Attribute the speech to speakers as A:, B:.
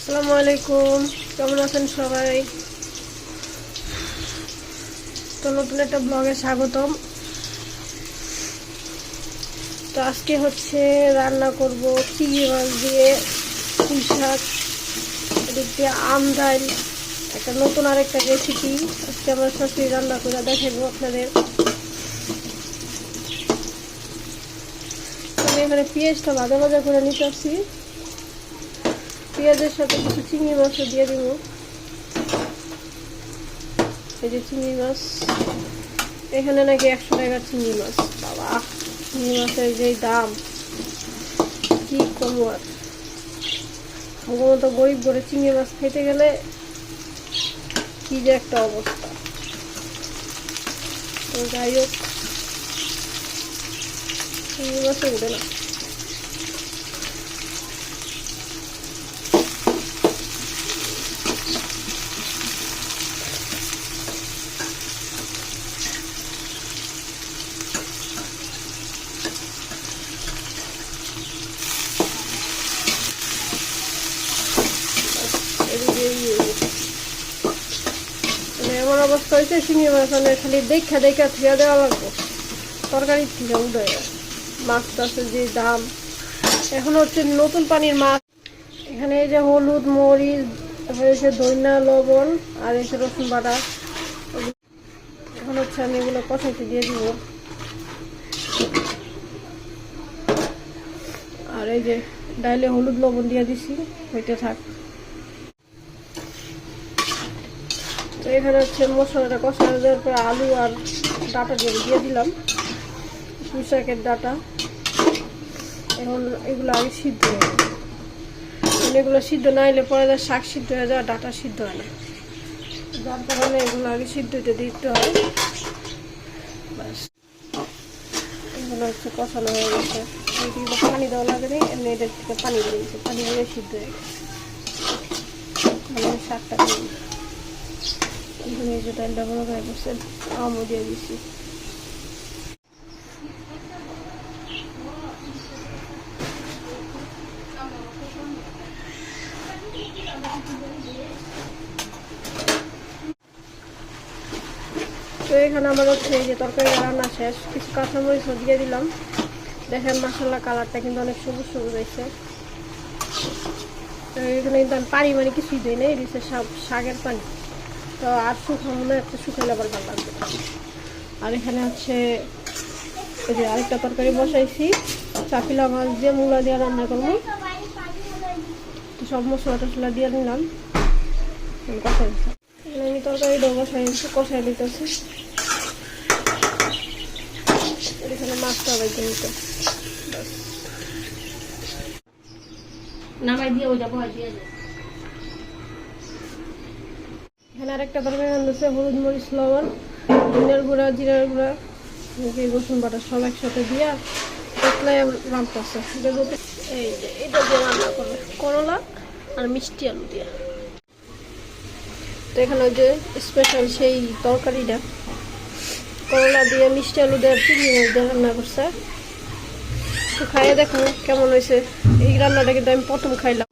A: আসসালামু আলাইকুম, কেমন আছেন সবাই? তো নতুন একটা ব্লগে স্বাগতম। তো আজকে হচ্ছে রান্না করব চিংড়ি মাছ দিয়ে পুঁই শাক, এদিক দিয়ে আম ডাল, একটা নতুন আরেকটা রেসিপি আজকে আমার শাশুড়ি রান্না করে দেখাবো আপনাদের। আমি এখানে পেঁয়াজটা ভাজা ভাজা করে নিতে আসছি। পেঁয়াজের সাথে কিছু চিংড়ি মাছও দিয়ে দিব। এই যে চিংড়ি মাছ, এখানে নাকি 100 টাকার চিংড়ি মাছ। বাবা, চিংড়ি মাছের যে দাম, কি কম আর। মতো গরিব করে চিংড়ি মাছ খাইতে গেলে কি যে একটা অবস্থা। তো যাই হোক, চিংড়ি মাছও উঠে না। এমন অবস্থা হয়েছে, চিংড়ি মাছ খালি দেখা দেখা ধুয়ে দেওয়া লাগবো, তরকারি থেকে উদয়। মাছ টাছের যে দাম, এখন হচ্ছে নতুন পানির মাছ। এখানে এই যে হলুদ, মরিচ, হয়েছে ধনিয়া, লবণ আর এসে রসুন বাটা। এখন হচ্ছে আমি এগুলো কষাইতে দিয়ে দিব। আর এই যে ডাইলে হলুদ লবণ দিয়ে দিছি, হইতে থাক। তো এখানে হচ্ছে মশলাটা কষানো দেওয়ার পর আলু আর ডাটা দিয়ে দিলাম, পুঁই শাকের ডাটা। এখন এগুলো আগে সিদ্ধ হয়ে যাবে, এগুলো সিদ্ধ না হলে পরে শাক সিদ্ধ হয়ে যায়, ডাটা সিদ্ধ হয় না। যার কারণে এগুলো আগে সিদ্ধ হতে দিতে হয়। ব্যাস, এগুলো হচ্ছে কষানো হয়ে গেছে। এগুলো পানি দেওয়া লাগে না, এমনি এদের থেকে পানি দিয়ে দিচ্ছে, পানি দিয়ে সিদ্ধ হয়ে গেছে। আমি শাকটা দিয়ে এখানে এই যে ডালটা বড় হয়ে গেছে, আমও দিয়ে দিচ্ছি। তো এখানে আমার হচ্ছে এই যে তরকারি রান্না শেষ, কিছু কাঁচামরিচও দিয়ে দিলাম। দেখেন মাশাআল্লাহ, কালারটা কিন্তু অনেক সবুজ সবুজ হয়েছে। এখানে কিন্তু আমি পানি মানে কিছুই দিই না, এই দিচ্ছে শাকের পানি। তো আর শুকানো না, একটা শুকাইলে আবার ভালো লাগবে। আর এখানে হচ্ছে এই যে আরেকটা তরকারি বসাইছি, চাপিলা মাছ দিয়ে মূলা দিয়ে রান্না করবো। তো সব মশলা টসলা দিয়ে নিলাম, কষাই। আমি তরকারিটা কষাই দিতেছি। এখানে মাছটা বাইতে নিতে নামাই দিয়ে ওইটা ভয় দিয়ে যায়। এখানে আরেকটা তরকারি রান্নাছে, হলুদ, মরিচ, লবণ, ধনিয়ার গুঁড়া, জিরার গুঁড়া, রসুন বাটা সব একসাথে দিয়া পাতলাই রান্নাছে। এই যে এটা দিয়ে রান্না করবে, করলা আর মিষ্টি আলু দিয়ে। তো এখানে যে স্পেশাল সেই তরকারিটা করলা দিয়ে, মিষ্টি আলু দিয়ে, চিংড়ি মাছ দিয়ে রান্না করছে। তো খাইয়ে দেখো কেমন হয়েছে। এই রান্নাটা কিন্তু আমি প্রথম খাইলাম।